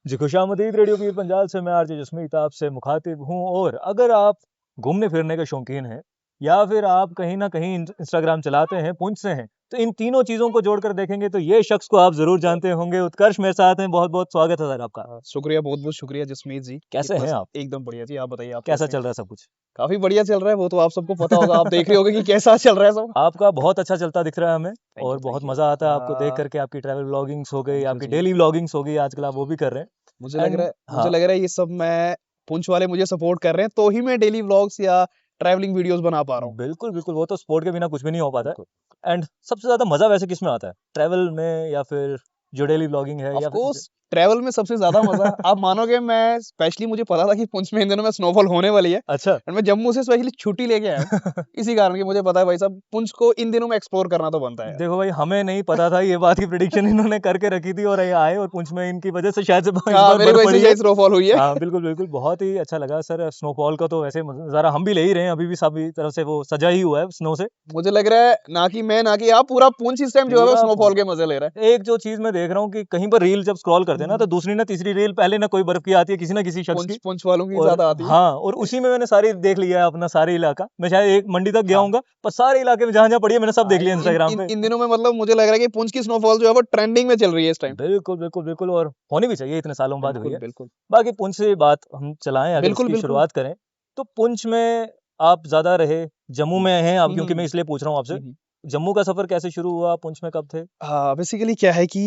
जी खुशामदीद radio पीर पंजाब से मैं RJ Jasmeet आपसे मुखातिब हूँ। और अगर आप घूमने फिरने के शौकीन हैं या फिर आप कहीं ना कहीं इंस्टाग्राम चलाते हैं, पुंछ से हैं, तो इन तीनों चीज़ों को जोड़कर देखेंगे तो ये शख्स को आप ज़रूर जानते होंगे। उत्कर्ष मेरे साथ हैं, बहुत बहुत स्वागत है सर आपका। शुक्रिया, बहुत-बहुत शुक्रिया जसमीत जी। कैसे इतना हैं स आप? एकदम बढ़िया जी, आप बताइए आप कैसा कैसे हैं? चल रहा है सब कुछ? काफ़ी बढ़िया चल रहा है, वो तो आप सबको पता होगा, आप देख रहे होंगे कि कैसा चल रहा है सब। आपका बहुत अच्छा चलता दिख रहा है हमें थैंक और यू, बहुत थैंक यू। मज़ा आता है आपको देख करके। आपकी ट्रैवल व्लॉगिंग्स हो गई, थैंक यू आपकी जी। डेली व्लॉगिंग्स हो गई, आजकल आप वो भी कर रहे मुझे हैं। लग रहा एंड है मुझे हाँ, लग रहा है ये सब मैं पुंछ वाले मुझे सपोर्ट कर रहे हैं, तो ही मैं डेली व्लॉग्स या ट्रैवलिंग वीडियोज़ बना पा रहा हूँ। बिल्कुल बिल्कुल, वो तो स्पोर्ट के बिना कुछ भी नहीं हो पाता बिल्कुल। है। एंड सबसे ज़्यादा मज़ा वैसे किस में आता है, ट्रैवल में या फिर जो डेली व्लॉगिंग है ऑफ या फिर कोर्स ट्रैवल में सबसे ज़्यादा मज़ा आप मानोगे मैं स्पेशली मुझे पता था कि पुंछ में इन दिनों में स्नोफॉल होने वाली है अच्छा। और मैं जम्मू से स्पेशली छुट्टी लेके आया हूँ। इसी कारण कि मुझे पता है भाई साहब पुंछ को इन दिनों में एक्सप्लोर करना तो बनता है यार। देखो भाई, हमें नहीं पता था ये बात की प्रिडिक्शन इन्होंने करके रखी थी और ये आए और पुंछ में इनकी वजह से शायद से इस हाँ, बार मेरी बर्फ वजह से पड़ी है। शायद स्नोफॉल हुई है। हाँ बिल्कुल बिल्कुल, बहुत ही अच्छा लगा सर। स्नोफॉल का तो वैसे नज़ारा हम भी ले ही रहे हैं, अभी भी सभी तरफ से वो सजा ही हुआ है स्नो से। मुझे लग रहा है ना कि आप पूरा पुंछ इस टाइम जो है वो पूरा स्नोफॉल के मजे ले रहा है। एक जो चीज मैं देख रहा हूँ कि कहीं पर रील जब स्क्रॉल करते हैं ना, तो दूसरी ना तीसरी रील पहले ना कोई बर्फ की आती है किसी ना किसी शख्स पुंछ की। पुंछ वालों की और ज्यादा आती है। हाँ, और उसी में मैंने सारी देख लिया है अपना सारा इलाका। मैं शायद एक मंडी तक गया हाँ, हूँगा, पर सारे इलाके में जहाँ जहाँ पड़ी है मैंने सब हाँ, देख लिया इन इंस्टाग्राम इन पे। इन दिनों में मतलब मुझे लग रहा है कि पुंछ की स्नोफॉल जो है वो ट्रेंडिंग में चल रही है इस टाइम। बिल्कुल बिल्कुल बिल्कुल, और होनी भी चाहिए, इतने सालों बाद हुई बिल्कुल है। बिल्कुल बाकी पुंछ से बात हम चलाएं, अगर बिल्कुल इसकी बिल्कुल। शुरुआत करें तो पुंछ में आप ज्यादा रहे, जम्मू में हैं आप, क्योंकि मैं हम्म इसलिए पूछ रहा हूँ आपसे। हम्म। जम्मू का सफर कैसे शुरू हुआ, पुंछ में कब थे? हाँ बेसिकली क्या है कि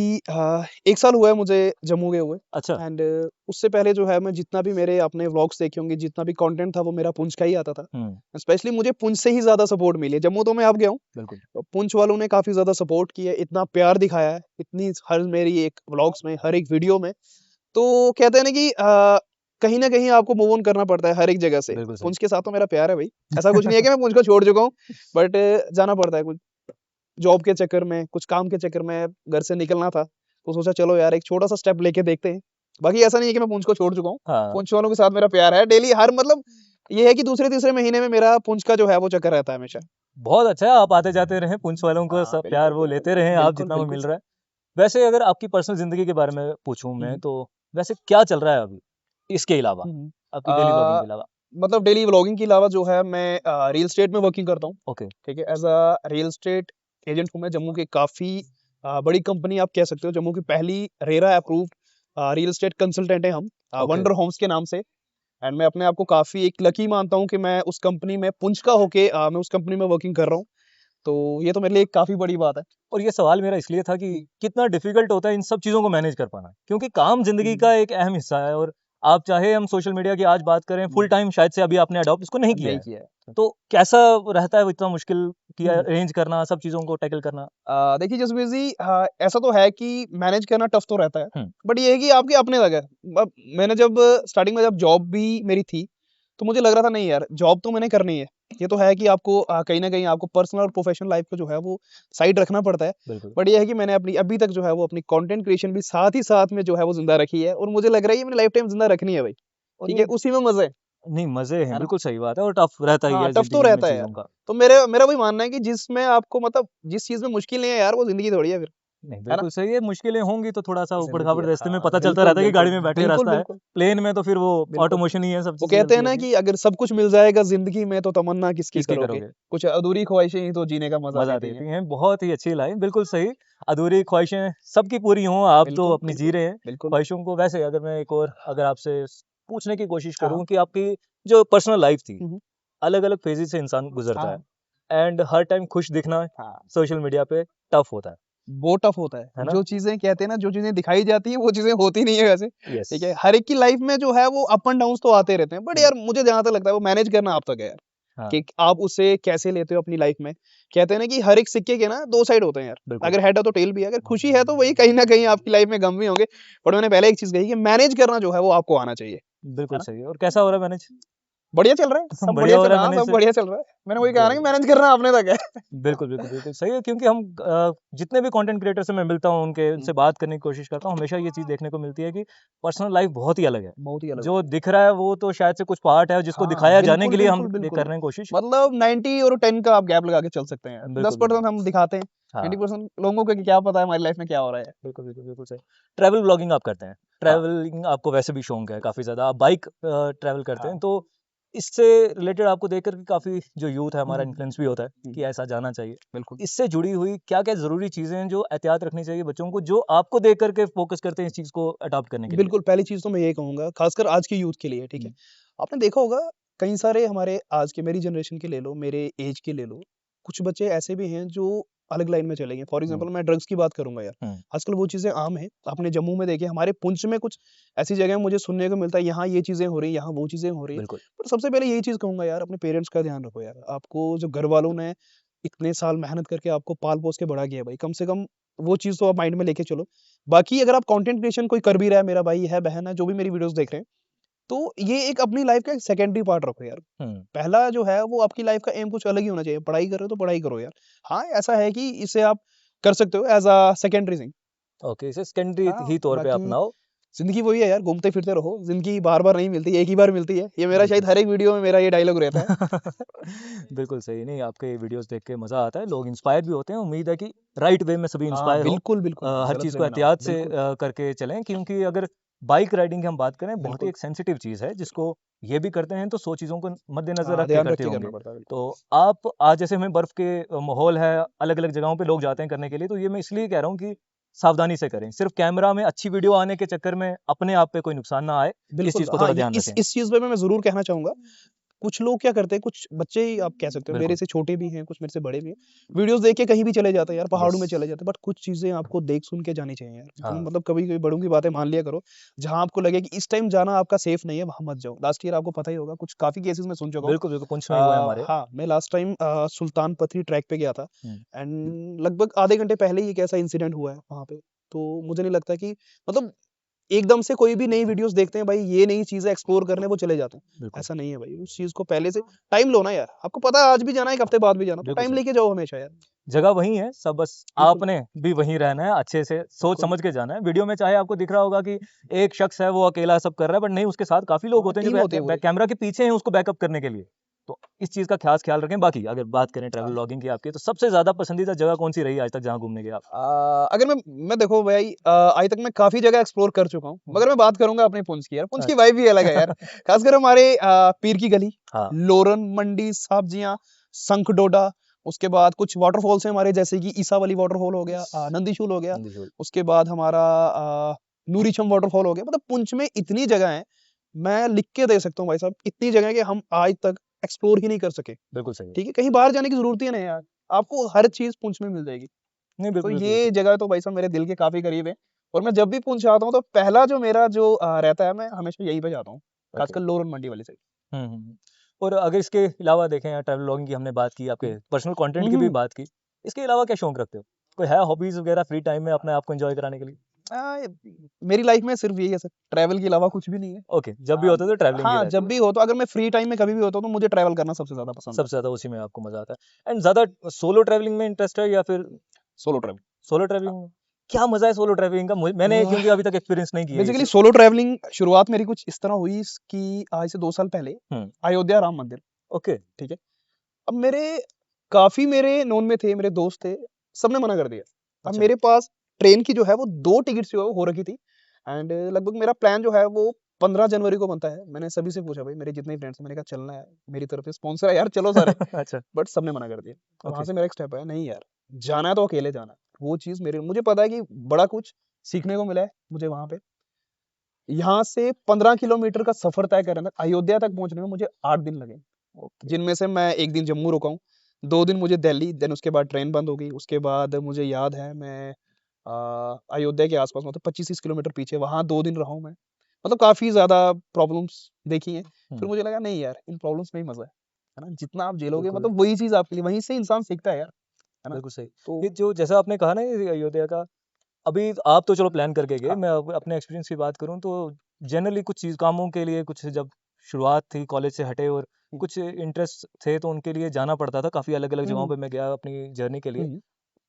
1 साल हुआ है मुझे जम्मू गए हुए। अच्छा। एंड उससे पहले जो है मैं जितना भी मेरे अपने व्लॉग्स देखे होंगे जितना भी कंटेंट था वो मेरा पुंछ का ही आता था। हम्म। स्पेशली मुझे पुंछ से ही ज्यादा सपोर्ट मिली है। जम्मू तो मैं अब गया हूँ, बिल्कुल। पुंछ वालों ने काफ़ी ज़्यादा सपोर्ट किया है, इतना प्यार दिखाया है, इतनी हर मेरी एक व्लॉग्स में, हर एक वीडियो में। तो कहते हैं ना कि कहीं न कहीं आपको मूव ऑन करना पड़ता है हर एक जगह से। बिल्कुल सही। पुंछ के साथ तो मेरा प्यार है भई, ऐसा कुछ नहीं है कि मैं पुंछ को छोड़ चुका हूँ, बट जाना पड़ता है कुछ जॉब के चक्कर में, कुछ काम के चक्कर में घर से निकलना था, तो सोचा चलो यार एक छोटा-सा स्टेप लेके देखते हैं। बाकी ऐसा नहीं है कि मैं पुंछ को छोड़ चुका हूँ, हाँ, पुंछ वालों के साथ मेरा प्यार है, डेली हर मतलब ये है कि दूसरे-तीसरे महीने में मेरा पुंछ का जो है वो चक्कर रहता है हमेशा। बहुत अच्छा है, आप आते जाते रहें, पुंछ वालों को हाँ, सब प्यार बिल्कुल, वो बिल्कुल। लेते रहें आप बिल्कुल, जितना वो बिल्कुल। मिल रहा है। वैसे अगर आपकी पर्सनल ज़िंदगी के बारे में पूछूँ हुँ, मैं, हुँ। तो वैसे क्या चल रहा है अभी, इसके अलावा? हुँ, हुँ। आपकी डेली व्लॉगिंग अ, के अलावा? मतलब डेली व्लॉगिंग के अलावा जो है मैं रियल एस्टेट में वर्किंग करता हूँ, ओके। ठीक है? As a real estate agent हूँ मैं जम्मू की काफ़ी बड़ी कंपनी आप कह सकते हो, जम्मू की पहली RERA approved real estate consultant हैं हम ओके। वंडर होम्स के नाम से। एंड मैं अपने आप को काफ़ी एक लकी मानता हूँ कि मैं उस कंपनी में पुंछ का होके मैं उस कंपनी में वर्किंग कर रहा हूँ। तो ये तो मेरे लिए एक काफ़ी बड़ी बात है। और ये सवाल मेरा इसलिए था कि हुँ, कितना डिफ़िकल्ट होता है इन सब चीज़ों को मैनेज कर पाना? क्योंकि काम ज़िंदगी का हुँ, एक अहम हिस्सा है, और आप चाहे हम सोशल मीडिया की आज बात करें, फुल हुँ। टाइम शायद से अभी आपने अडॉप्ट इसको नहीं किया नहीं है। किया है। तो कैसा रहता है वो, इतना मुश्किल कि हुँ, हुँ। अरेंज करना, सब चीज़ों को टैकल करना? देखिए जसबीर जी ऐसा तो है कि मैनेज करना टफ तो रहता है, हुँ, बट ये है कि आपके अपने लगा है। अब मैंने जब स्टार्टिंग में जब जॉब भी मेरी थी, तो मुझे लग रहा था नहीं यार जॉब तो मैंने करनी है। ये तो है कि आपको कहीं न कहीं आपको पर्सनल और प्रोफेशनल लाइफ को जो है वो साइड रखना पड़ता है। बिल्कुल। बट ये है कि मैंने अपनी अभी तक जो है वो अपनी कंटेंट क्रिएशन भी साथ ही साथ में जो है वो ज़िंदा रखी है और मुझे लग रहा है ये मैंने लाइफ टाइम ज़िंदा रखनी है भाई। और ठीक ये है? उसी में मज़ा नहीं, मज़े हैं, है ना? बिल्कुल सही बात है, और टफ़ रहता ही हाँ, है टफ तो ज़िंदगी में रहता है यार। चीज़ों का। तो मेरा मेरा वही मानना है कि जिसमें आपको मतलब जिस चीज़ में मुश्किल नहीं है यार वो ज़िंदगी थोड़ी है फिर, नहीं, है ना? बिल्कुल सही है, मुश्किलें होंगी तो थोड़ा-सा ज़िंदगी ऊबड़-खाबड़ है। रास्ते में हाँ, पता चलता बिल्कुल, रहता है कि गाड़ी बिल्कुल। में बैठे बिल्कुल, रास्ता है। बिल्कुल, प्लेन में तो फिर वो बिल्कुल। ऑटोमोशन ही है, सब वो चीज़ें कहते हैं चलती ना रहती हैं। कि अगर सब कुछ मिल जाएगा ज़िंदगी में तो तमन्ना किसकी किसकी करोगे? करोगे? कुछ अधूरी ख्वाहिशें ही तो जीने का मज़ा मज़ा देती हैं। देती हैं, बहुत ही अच्छी लाइन, बिल्कुल सही। अधूरी ख्वाहिशें सबकी पूरी हों, आप तो बिल्कुल, अपनी जी बिल्कुल, रहे हैं बिल्कुल। ख्वाहिशों को। वैसे अगर मैं एक और अगर आपसे पूछने की कोशिश हाँ, हाँ। करूँ कि आपकी जो पर्सनल लाइफ़ थी, हुँ, हुँ। अलग-अलग फ़ेज़ेज़ से इंसान हाँ, गुज़रता हाँ। है, एंड हर टाइम खुश दिखना हाँ, सोशल मीडिया पे टफ़ होता वो टफ होता है है। ना? जो चीज़ें कहते हैं ना जो चीज़ें दिखाई जाती हैं वो चीज़ें होती नहीं है वैसे, यस। ठीक है? हर एक की लाइफ़ में जो है वो अप एंड डाउन्स तो आते रहते हैं। बट हुँ, यार मुझे जहाँ तक लगता है वो मैनेज करना आप तक है यार, हाँ, कि आप उसे कैसे लेते हो अपनी लाइफ़ में। कहते हैं ना कि हर एक सिक्के के ना 2 साइड होते हैं यार। बिल्कुल। अगर हेड है तो टेल भी है, अगर खुशी है तो वही कहीं न कहीं आपकी लाइफ़ में गम भी होंगे। बट मैंने पहले एक चीज़ कही कि मैनेज करना जो है वो आपको आना चाहिए, है बिल्कुल ना? सही है, और कैसा हो रहा है मैनेज? बढ़िया चल रहा है, सब बढ़िया बढ़िया हो चल रहा रहा है है, हाँ, मैनेज सब से? बढ़िया चल रहा है। मैंने वही कहा ना कि वेरी मैनेज करना अपने तक है। बिल्कुल, बिल्कुल, बिल्कुल सही है, क्योंकि हम जितने भी कंटेंट क्रिएटर से मैं मिलता हूँ, हुँ, उनसे बात करने की कोशिश करता हूँ, हमेशा ये चीज़ देखने को मिलती है कि पर्सनल लाइफ़ बहुत ही अलग है। बहुत ही अलग जो होती है। दिख रहा है वो तो शायद से कुछ पार्ट है जिसको हाँ, दिखाया जाने बिल्कुल, के लिए हम बिल्कुल, ये बिल्कुल। कर रहे हैं कोशिश। मतलब 90 और 10 का आप गैप लगा के चल सकते हैं। बिल्कुल, बिल्कुल। 10% हम दिखाते हैं, हाँ 90% लोगों को क्या पता है हमारी लाइफ में क्या हो रहा है। बिल्कुल बिल्कुल बिल्कुल सही। ट्रैवल ब्लॉगिंग आप करते हैं, हाँ ट्रैवलिंग आपको वैसे भी शौक है काफ़ी ज़्यादा, आप बाइक ट्रैवल करते हैं, हाँ। तो इससे रिलेटेड आपको देख कर के काफ़ी जो यूथ है हमारा हम्म, इन्फ्लुएंस भी होता है कि हम्म, ऐसा जाना चाहिए। बिल्कुल। इससे जुड़ी हुई क्या-क्या ज़रूरी चीज़ें हैं जो एहतियात रखनी चाहिए बच्चों को, जो आपको देख कर के फ़ोकस करते हैं इस चीज़ को अडॉप्ट करने के लिए? बिल्कुल, पहली चीज़ तो मैं यही कहूँगा, ख़ासकर आज के यूथ के लिए, ठीक है? हुँ, आपने देखा होगा कई सारे हमारे आज के मेरी जनरेशन के ले लो, मेरे ऐज के ले लो, कुछ बच्चे ऐसे भी हैं जो अलग लाइन में चले गए। फॉर हुँ, एग्ज़ाम्पल मैं ड्रग्स की बात करूँगा यार, हुँ, आजकल वो चीज़ें आम हैं। आपने जम्मू में देखे, हमारे पुंछ में कुछ ऐसी जगह मुझे सुनने को मिलता है, यहाँ ये चीज़ें हो रही हैं, यहाँ वो चीज़ें हो रही हैं। बिल्कुल, पर सबसे पहले यही चीज़ कहूँगा यार, अपने पेरेंट्स का ध्यान रखो यार। आपको जो घर वालों ने इतने साल मेहनत करके आपको पाल-पोस के बड़ा किया है भाई, कम से कम वो चीज़ तो आप माइंड में लेके चलो। बाकी अगर आप कंटेंट क्रिएशन कोई कर भी रहा है, मेरा भाई है, बहन है, जो भी मेरी वीडियोज़ देख रहे हैं, तो ये एक अपनी लाइफ़ का एक सेकेंडरी पार्ट रखो यार। हुँ, पहला जो है वो आपकी लाइफ़ का एम कुछ अलग ही होना चाहिए। पढ़ाई कर रहे हो तो पढ़ाई करो यार। हाँ, ऐसा है कि इसे आप कर सकते हो as a secondary thing. Okay, इसे सेकेंडरी हाँ, ही तौर पे बाकी अपनाओ। ज़िंदगी वही है यार, घूमते-फिरते रहो। ज़िंदगी बार-बार नहीं मिलती, एक ही बार मिलती है। ये मेरा शायद बिल्कुल। हर एक वीडियो में मेरा ये डायलॉग रहता है। बिल्कुल सही, नहीं आपके वीडियोज़ देख के मज़ा आता है, लोग इंस्पायर भी होते हैं, उम्मीद है कि राइट वे में सभी हाँ, इंस्पायर हों। बिल्कुल, बिल्कुल। हर गलत चीज़ वे को में ना हो। एहतियात से बिल्कुल, करके चलें, क्योंकि अगर बाइक राइडिंग की हम बात करें, बहुत ही बिल्कुल। एक सेंसिटिव चीज़ है, जिसको ये भी करते हैं तो 100 चीज़ों को मद्देनज़र हाँ, रख के ध्यान रख करते के करना होंगे। पड़ता है, बिल्कुल। तो आप आज जैसे हमें बर्फ़ के माहौल है, अलग-अलग जगहों पे लोग जाते हैं करने के लिए, तो ये मैं इसलिए कह रहा हूँ कि सावधानी से करें। सिर्फ़ कैमरा में अच्छी वीडियो आने के चक्कर में अपने आप पे कोई नुकसान ना आए, इस बिल्कुल, चीज़ को हाँ, थोड़ा ये ध्यान रखें। इस चीज़ पे मैं ज़रूर कहना चाहूँगा। कुछ लोग क्या करते हैं, कुछ बच्चे ही आप कह सकते हो, मेरे बिल्कुल, से छोटे भी हैं, कुछ मेरे से बड़े भी हैं। वीडियोज़ देख के कहीं भी चले जाते हैं यार, पहाड़ों यस। में चले जाते हैं, बट कुछ चीज़ें आपको देख सुन के जानी चाहिए यार। तुम हाँ, मतलब कभी-कभी बड़ों की बातें मान लिया करो। जहाँ आपको लगे कि इस टाइम जाना आपका सेफ नहीं है, वहाँ मत जाओ। लास्ट ईयर आपको पता ही होगा, कुछ काफ़ी केसेज़ मैं सुन चुका हूँ। बिल्कुल, बिल्कुल, पुंछ में ही हुआ है हमारे। हाँ, मैं लास्ट टाइम सुल्तान पथरी ट्रैक पे गया था हुँ, एंड लगभग आधे घंटे पहले ही एक ऐसा इंसिडेंट हुआ है वहाँ पे। तो मुझे नहीं लगता कि मतलब एकदम से कोई भी नई वीडियोस देखते हैं भाई ये नई चीज़ें एक्सप्लोर करने वो चले जाते हैं। बिल्कुल, ऐसा नहीं है भाई, उस चीज़ को पहले से टाइम लो ना यार। आपको पता है आज भी जाना है, 1 हफ्ते बाद भी जाना, तो बिल्कुल टाइम सही। लेके जाओ हमेशा यार। जगह वही है, सब बस बिल्कुल, आपने भी वहीं रहना है, अच्छे से सोच बिल्कुल। समझ के जाना है। वीडियो में चाहे आपको दिख रहा होगा कि एक शख्स है, वो अकेला सब कर रहा है, बट नहीं, उसके साथ काफ़ी लोग हाँ, होते हैं जो टीम होती है पूरी। कैमरा के पीछे हैं उसको बैकअप करने के लिए। तो इस चीज़ का ख़ास ख़्याल रखें। बाकी अगर बात करें ट्रैवल हाँ। व्लॉगिंग की आपकी, तो सबसे ज़्यादा पसंदीदा जगह कौन-सी रही आज तक जहाँ घूमने गए आप? अगर मैं देखो भाई आज तक मैं काफ़ी जगह एक्सप्लोर कर चुका हूँ। हुँ, मगर मैं बात करूँगा अपने पुंछ की यार, पुंछ की अच्छा। वाइब ही अलग है यार। ख़ासकर हमारे पीर की गली, हाँ, लोरन, मंडी, साबजियाँ, शंख-डोडा, उसके बाद कुछ वाटरफॉल्स हैं हमारे जैसे कि ईसा वाली वाटरफॉल हो गया, यस, नंदीशूल हो गया, नंदीशोल। उसके बाद हमारा नूरीछम वाटरफॉल हो गया। मतलब पुंछ में इतनी जगह हैं, मैं लिख के दे सकता हूँ भाई साहब, इतनी जगह है कि हम आज तक एक्सप्लोर ही नहीं कर सके। बिल्कुल सही है। ठीक है? कहीं बाहर जाने की ज़रूरत ही नहीं है यार। आपको हर चीज़ पुंछ में मिल जाएगी। नहीं, तो बिल्कुल, बिल्कुल, ये बिल्कुल। जगह तो भाई साहब मेरे दिल के काफ़ी करीब है और मैं जब भी पुंछ आता हूँ तो पहला जो मेरा जो रहता है मैं हमेशा यहीं पे जाता हूँ, ओके। खासकर लोरन मंडी वाली साइड। हुँ, हुँ, हुँ। और अगर इसके अलावा देखें, ट्रैवल व्लॉगिंग की हमने बात की, हुँ। आपके पर्सनल कंटेंट हुँ, की भी हुँ। बात की। इसके अलावा क्या शौक रखते हो? कोई है हॉबीज़ वगैरह फ्री टाइम में अपने आप को एन्जॉय कराने के लिए? अ, मेरी लाइफ में सिर्फ़ यही है सर, ट्रैवल के अलावा कुछ भी नहीं है। ओके, जब भी होता है तो ट्रैवलिंग ही हाँ, रहती जब है। भी हो तो अगर मैं फ्री टाइम में कभी भी होता हूँ तो मुझे ट्रैवल करना सबसे ज़्यादा पसंद है। सबसे ज़्यादा उसी में आपको मज़ा आता है। एंड ज़्यादा सोलो ट्रैवलिंग में इंटरेस्ट है या फिर सोलो ट्रैवल। सोलो हाँ। ट्रैवलिंग में? क्या मज़ा है सोलो ट्रैवलिंग का? मैंने अ, क्योंकि अभी तक एक्सपीरियंस नहीं किया है बेसिकली इसे। सोलो ट्रैवलिंग शुरुआत मेरी कुछ इस तरह हुई कि आज से 2 साल पहले हुँ, अयोध्या राम मंदिर, ओके, ठीक है? अब काफ़ी मेरे नोन में थे, मेरे दोस्त थे, सबने मना कर दिया। अब अच्छा, मेरे पास ट्रेन की जो है वो 2 टिकट्स जो है वो हो रखी थी एंड लगभग मेरा प्लान जो है वो 15 जनवरी को बनता है। मैंने सभी से पूछा भाई मेरे जितने भी फ्रेंड्स हैं, मैंने कहा चलना है, मेरी तरफ से स्पॉन्सर है यार चलो सारे, अच्छा, बट सबने मना कर दिया। अब वहाँ ओके, से मेरा एक स्टेप आया नहीं यार, जाना है तो अकेले जाना है। वो चीज़ मेरे मुझे पता है कि बड़ा कुछ सीखने को मिला है मुझे वहाँ पे। यहाँ से 15 किलोमीटर का सफ़र तय करने में अयोध्या तक पहुँचने में मुझे 8 दिन लगे। ओके, जिनमें से मैं 1 दिन जम्मू रुका हूँ, 2 दिन मुझे दिल्ली, देन उसके बाद ट्रेन बंद हो गई, उसके बाद मुझे याद है मैं अयोध्या के आस-पास मतलब 25-30 किलोमीटर पीछे वहाँ 2 दिन रहा हूँ मैं। मतलब काफ़ी ज़्यादा प्रॉब्लम्स देखी हैं, फिर हुँ, मुझे लगा नहीं यार, इन प्रॉब्लम्स में ही मज़ा है ना? जितना आप झेलोगे बिल्कुल, मतलब वही चीज़ आपके लिए वहीं से इंसान सीखता है यार, है ना? बिल्कुल सही। तो ये जो जैसा आपने कहा ना ये अयोध्या का, अभी आप तो चलो प्लान करके गए, हाँ, मैं अब अपने एक्सपीरियंस की बात करूँ तो जनरली कुछ चीज़ कामों के लिए कुछ जब शुरुआत थी कॉलेज से हटे और हुँ, कुछ इंटरेस्ट थे तो उनके लिए जाना पड़ता था, काफ़ी अलग-अलग हुँ, जगहों हुँ, पे मैं गया अपनी जर्नी के लिए। हुँ,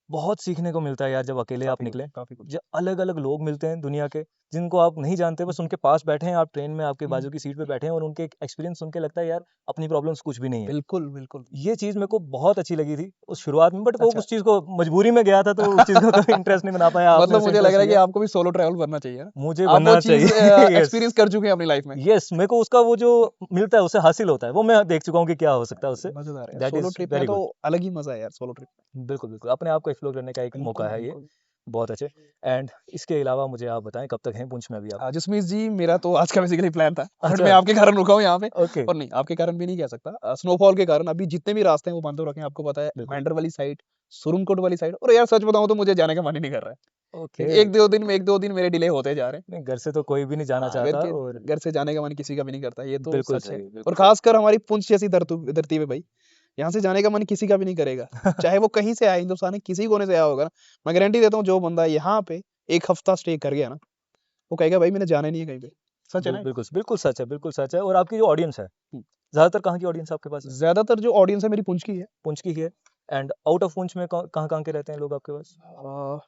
बहुत सीखने को मिलता है यार जब अकेले आप निकलें। काफ़ी कुछ। ज अलग-अलग लोग मिलते हैं दुनिया के, जिनको आप नहीं जानते, बस उनके पास बैठे हैं आप, ट्रेन में आपके बाजू की सीट पे बैठे हैं और उनके एक्सपीरियंस सुन के लगता है यार अपनी प्रॉब्लम्स कुछ भी नहीं है। बिल्कुल, बिल्कुल। ये चीज़ मेरे को बहुत अच्छी लगी थी उस शुरुआत में, बट वो अच्छा। उस चीज़ को मजबूरी में गया था तो उस चीज़ को कभी इंटरेस्ट नहीं बना पाया, आपने मतलब उसे मुझे लग इंटरेस्ट रहा है कि लिया। आपको भी सोलो ट्रैवल करना चाहिए ना? मुझे आप वो बनना चीज़ चाहिए। यस, एक्सपीरियंस कर चुके हैं अपनी लाइफ में। यस, मेरे को उसका वो जो मिलता है, उससे हासिल होता है, वो मैं देख चुका हूँ कि क्या हो सकता है उससे। मज़ेदार है। दैट सोलो इज़ ट्रिप में वेरी तो गुड। अलग ही मज़ा है यार सोलो ट्रिप में। बिल्कुल, बिल्कुल, अपने आप को एक्सप्लोर करने का एक मौका बिल्कुल, है ये, बिल्कुल। बहुत अच्छे। एंड इसके अलावा मुझे आप बताएँ कब तक हैं पुंछ में अभी आप? जसमीत जी मेरा तो आज का बेसिकली प्लान था बट अच्छा, मैं आपके कारण रुका हूँ यहाँ पे ओके, और नहीं आपके कारण भी नहीं कह सकता स्नोफॉल के कारण अभी जितने भी रास्ते हैं वो बंद हो रखे हैं आपको पता है बिल्कुल, मैंडर वाली साइड सुरमकोट वाली साइड और यार सच बताऊं तो मुझे जाने का मन ही नहीं कर रहा है ठीक ओके। है एक दो दिन मेरे डिले होते जा रहे हैं नहीं, घर से तो कोई भी नहीं जाना अगर चाहता के और घर से जाने का मन किसी का भी नहीं करता ये तो बिल्कुल सच है सही, और बिल्कुल खासकर हमारी पुंछ जैसी धरती पे भाई यहाँ से जाने का मन किसी का भी नहीं करेगा सही। चाहे वो कहीं से आए हिंदुस्तान के किसी कोने से आया होगा ना मैं गारंटी देता हूँ जो बंदा यहाँ पे एक हफ्ता स्टे कर गया ना वो कहेगा भाई मैंने जाना ही नहीं है कहीं पे सच है ना बिल्कुल, बिल्कुल सच है और आपकी जो ऑडियंस है, हम्म। ज़्यादातर कहाँ की ऑडियंस आपके पास है? ज्यादातर जो ऑडियंस है मेरी पुंछ की है पुंछ की ही है एंड आउट ऑफ पुंछ में कहाँ-कहाँ के रहते हैं लोग आपके पास?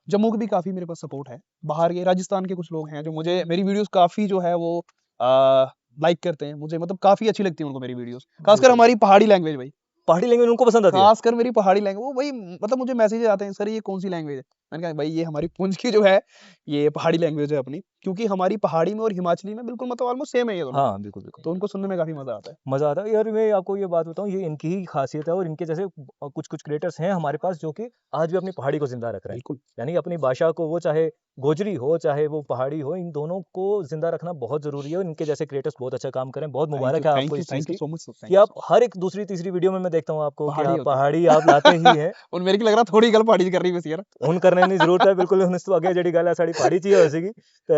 जम्मू की भी काफी मेरे पास सपोर्ट है बाहर के राजस्थान के कुछ लोग हैं जो मुझे मेरी वीडियोस काफी जो है वो लाइक करते हैं मुझे मतलब काफी अच्छी लगती है उनको मेरी वीडियोस खासकर बिल्कुल, हमारी पहाड़ी लैंग्वेज भाई पहाड़ी लैंग्वेज उनको पसंद आती है? खासकर मेरी पहाड़ी लैंग्वेज वो भाई मतलब मुझे मैसेज आते हैं सर ये कौन सी लैंग्वेज है मैंने कहा भाई ये हमारी पुंछ की जो है ये पहाड़ी लैंग्वेज है अपनी क्योंकि हमारी पहाड़ी में और हिमाचली में बिल्कुल मतलब ऑलमोस्ट सेम है ये दोनों हाँ, बिल्कुल, बिल्कुल। तो उनको सुनने में काफी मजा आता है मज़ा आता है यार, मैं आपको ये बात बताऊँ, ये इनकी ही ख़ासियत है और इनके जैसे कुछ-कुछ क्रिएटर्स हैं हमारे पास जो कि आज भी अपनी पहाड़ी को ज़िंदा रख रहे हैं। बिल्कुल यानी अपनी भाषा को, वो चाहे गोजरी हो, चाहे वो पहाड़ी हो, इन दोनों को ज़िंदा रखना बहुत ज़रूरी है और इनके जैसे क्रिएटर्स बहुत अच्छा काम कर रहे हैं। बहुत मुबारक है आपको इस चीज़ थैंक यू की सो मच सर कि थैंक यू आप सो मच हर एक दूसरी, तीसरी वीडियो में मैं देखता हूँ आपको कि पहाड़ी आप होते हैं पहाड़ी आप लाते ही हैं। और मेरे की लग रहा थोड़ी गल पहाड़ी कर रही बस यार हुन करने दी ज़रूरत है बिल्कुल, हुन इस तो अगे जेह्ड़ी गल्ल है साढ़ी पहाड़ी च ही होई सीगी ते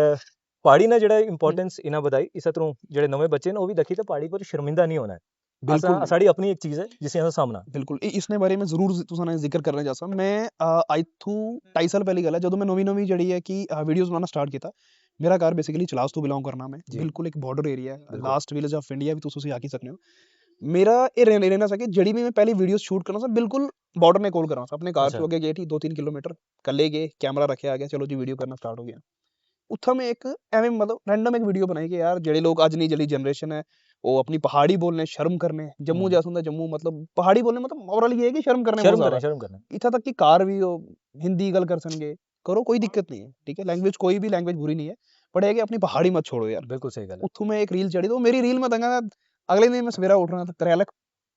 पहाड़ी ना जेह्ड़ा इंपॉर्टेंस इना बधाई इस तरह जेह्ड़े नमें बच्चे न ओह भी दिक्खी ते पहाड़ी पर शर्मिंदा नहीं होना है। असां बिल्कुल साढ़ी अपनी एक चीज़ है जिसी असां सामना बिल्कुल इसने बारे में जरूर तुसां ने जिक्र करना चाहता मैं आई थू 2.5 साल पहली गल है ਜਦੋਂ ਮੈਂ ਨਵੀਂ ਜਿਹੜੀ ਹੈ ਕਿ ਵੀਡੀਓਜ਼ ਬਣਾਉਣਾ ਸਟਾਰਟ ਕੀਤਾ ਮੇਰਾ ਘਰ ਬੇਸਿਕਲੀ ਚਲਾਸ ਤੋਂ ਬਿਲੋਂਗ ਕਰਨਾ ਮੈਂ जी, ਬਿਲਕੁਲ ਇੱਕ ਬਾਰਡਰ ਏਰੀਆ ਹੈ बिल्कुल। ਲਾਸਟ ਵਿਲੇਜ ਆਫ ਇੰਡੀਆ ਵੀ ਤੁਸੀਂ ਆ ਕੀ ਸਕਦੇ ਹੋ ਮੇਰਾ ਇਹ ਰਹਿਣਾ ਸੀ ਕਿ ਜਿਹੜੀ ਵੀ ਮੈਂ ਪਹਿਲੀ ਵੀਡੀਓਜ਼ ਸ਼ੂਟ ਕਰਨਾ ਸੀ ਬਿਲकुल ਬਾਰਡਰ ਨੇ ਕੋਲ ਕਰਨਾ ਸੀ ਆਪਣੇ ਕਾਰ अच्छा, ਚੋਂ ਅੱਗੇ ਗਏ ਥੀ 2-3 ਕਿਲੋਮੀਟਰ ਕੱਲੇ ਗਏ ਕੈਮਰਾ ਰੱਖਿਆ ਆ ਗਿਆ ਚਲੋ ਜੀ ਵੀਡੀਓ ਕਰਨਾ ਸਟਾर्ट ਹੋ ਗਿਆ ਉੱਥੋਂ ਮੈਂ ਇੱਕ ਐਵੇਂ ਮਤਲਬ ਰੈਂਡਮ ਇੱਕ ਵੀਡੀਓ ਬਣਾਈ ਕਿ ਯਾਰ ਜਿਹੜੇ ਲੋਕ ਅੱਜ ਨਹੀਂ ਜਿਹੜੀ ਜਨਰੇਸ਼ਨ है वो अपनी पहाड़ी बोलने शर्म करने जम्मू हुँ। जैसा ਹੁੰਦਾ जम्मू मतलब पहाड़ी बोलने मतलब ओवरऑल ये है कि शर्म करने बहुत ज्यादा शर्म करना। ਇੱਥਾ ਤੱਕ ਕਿ ਕਾਰ ਵੀ ਉਹ ਹਿੰਦੀ ਗੱਲ ਕਰ ਸਕਣਗੇ करो कोई दिक्कत नहीं है ठीक है लैंग्वेज कोई भी लैंग्वेज बुरी नहीं है बट है कि अपनी पहाड़ी मत छोड़ो यार बिल्कुल सही गल है। ਉੱਥੋਂ मैं एक रील चढ़ी तो मेरी रील में दंगा अगले दिन मैं सवेरा उठ रहा था 3 लाख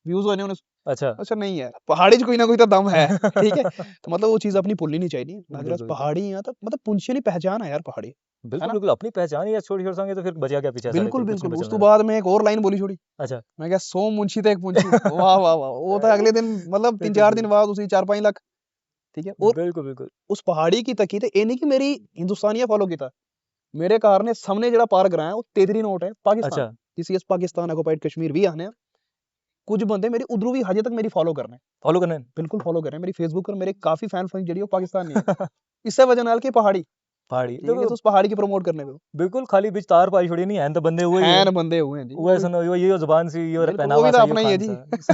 व्यूज होने उन्हें अच्छा। अच्छा नहीं यार पहाड़ी च कोई ना कोई तो दम है ठीक है तो मतलब वो चीज़ अपनी भूलनी नहीं चाहिए अगर बिल्कुल, बिल्कुल। पहाड़ी हैं तो मतलब पुंछी नहीं पहचान है यार पहाड़ी है बिल्कुल, ना बिल्कुल अपनी पहचान ही छोड़ छोड़ांगे तो फिर बचा क्या पीछे साढ़े बिल्कुल कोई कुछ बिल्कुल नहीं उस बचना तो है। बाद मैं एक और लाइन बोली छोड़ी अच्छा, मैं क्या 100 मुंशी ते एक पुंछी वाह वाह वाह वो तो अगले दिन मतलब बिल्कुल, 3-4 दिन बिल्कुल। बाद उसी 4-5 लाख ठीक है और बिल्कुल, बिल्कुल। उस पहाड़ी की तकी ते ये नहीं कि मेरी हिंदुस्तानिया फॉलो किया मेरे कार ने सामने जड़ा पार कराया वो 33 नोट है पाकिस्तान अच्छा, किसी पाकिस्तान ऑक्युपाइड कश्मीर भी आने कुछ बंदे मेरी उधरों भी हजे तक मेरी फॉलो कर रहे हैं फॉलो करना है। बिल्कुल फॉलो कर रहे हैं मेरी फेसबुक पर मेरे काफी फैन फैन जड़ी वो पाकिस्तान नहीं है इससे वजह नाल के पहाड़ी पहाड़ी ठीक है देखो तो उस पहाड़ी की प्रमोट करने पे बिल्कुल खाली बीच तार पाई छोड़ी नहीं है तो बंदे हुए ही हैं है। न बंदे हुए हैं जी वो सुनो यो ज़ुबान सी यो बिल्कुल वो पहनावा भी तो सा यो अपना ही है खान जी सा।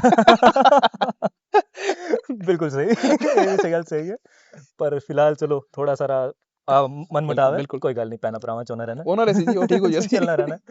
बिल्कुल सही। ये भी सही गल सही है। पर फिलहाल चलो थोड़ा सारा मन मुटाव बिल्कुल है, बिल्कुल कोई गल नहीं पैना भरावां च होना रहना ओनर ऐसी जी वो ठीक हो है। जाती चलना रहना है,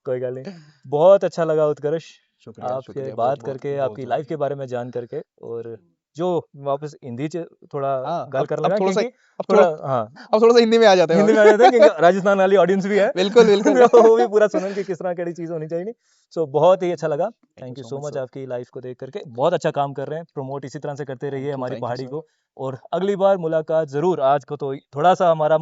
कोई गल नहीं। बहुत अच्छा लगा उत्कर्ष शुक्रिया आपसे शुक्रिया बहुत बात बहुत करके, बहुत आपकी बहुत लाइफ के बारे में जान करके और जो वापस हिंदी च थोड़ा हाँ गल कर अब लेना थोड़ा सा क्योंकि अब थोड़ा थोड़ा हाँ, अब थोड़ा सा हिंदी में आ जाते हैं हिंदी में आ जाता है क्योंकि राजस्थान वाली ऑडियंस भी है। बिल्कुल बिल्कुल वो भी पूरा सुनन कि किस तरह केड़ी चीज़ होनी चाहिए। सो बहुत ही अच्छा लगा। Thank thank you you so so much much sir आपकी लाइफ को देख करके। बहुत अच्छा काम कर रहे हैं, प्रमोट इसी तरह से करते रहिए हमारी थैंक यू पहाड़ी सर को और अगली बार मुलाकात ज़रूर। आज को तो थोड़ा-सा हमारा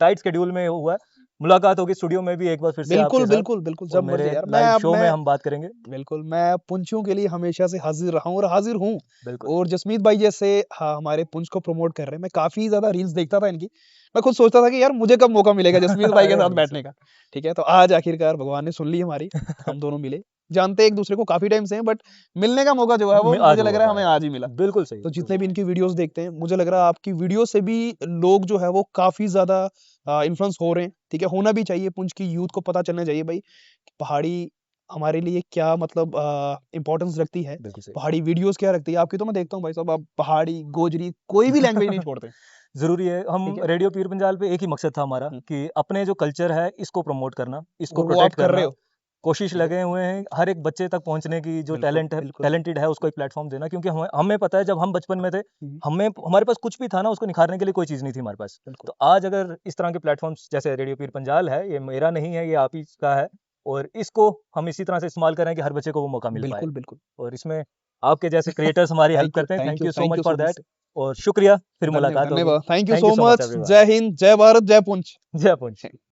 टाइट शेड्यूल में हुआ है। मुलाकात होगी स्टूडियो में भी एक बार फिर से बिल्कुल आपके साथ बिल्कुल बिल्कुल और जब मेरे मर्जी यार लाइव शो में हम बात करेंगे। बिल्कुल मैं पुंछों के लिए हमेशा से हाजिर रहा हूँ और हाजिर हूँ बिल्कुल, और जसमीत भाई जैसे हाँ हमारे पुंछ को प्रमोट कर रहे हैं मैं काफी ज्यादा रील्स देखता था इनकी मैं खुद सोचता था कि यार मुझे कब मौका मिलेगा जसमीत भाई के अरे साथ नहीं सर। बैठने का ठीक है तो आज आखिरकार भगवान ने सुन ली हमारी हम दोनों मिले जानते एक दूसरे को काफी टाइम से हैं बट मिलने का मौका जो है वो आज मुझे लग हुआ रहा है था हमें आज। आज ही मिला बिल्कुल सही, तो बिल्कुल जितने सही। भी इनकी वीडियोस देखते हैं मुझे लग रहा है आपकी वीडियो से भी लोग जो है वो काफी ज्यादा इन्फ्लुएंस हो रहे हैं ठीक है होना भी चाहिए पुंछ की यूथ को पता चलना चाहिए भाई पहाड़ी हमारे लिए क्या मतलब इंपॉर्टेंस रखती है बिल्कुल सही। पहाड़ी वीडियोस क्या रखती है आपकी तो मैं देखता हूँ भाई साहब आप पहाड़ी गोजरी कोई भी लैंग्वेज नहीं छोड़ते जरूरी है। हम ठीक है। रेडियो पीर पंजाल पे एक ही मकसद था हमारा हुँ। कि अपने जो कल्चर है इसको प्रमोट करना, इसको और वो आप प्रोटेक्ट कर रहे करना। हो। कोशिश ठीक है। लगे हुए हैं हर एक बच्चे तक पहुंचने की, जो बिल्कुल, टैलेंट है, बिल्कुल। टैलेंटेड है उसको एक प्लेटफॉर्म देना, क्योंकि हमें पता है जब हम बचपन में थे, हुँ, हमें हमारे पास कुछ भी था ना, उसको निखारने के लिए कोई चीज़ नहीं थी हमारे पास। बिल्कुल। तो आज अगर इस तरह के प्लेटफॉर्म्स जैसे रेडियो पीर पंजाल है, ये मेरा नहीं है, ये आप ही का है, और इसको हम इसी तरह से इस्तेमाल करें कि हर बच्चे को वो मौका मिल पाए। बिल्कुल, बिल्कुल। और इसमें आपके जैसे क्रिएटर्स हमारी हेल्प करते हैं। Thank you so much for much that, sir. और शुक्रिया, फिर धन्यवाद, मुलाकात होगी। धन्यवाद। Thank you thank so you so much much. Everyone. जय हिंद, जय भारत, जय पुंछ। जय पुंछ।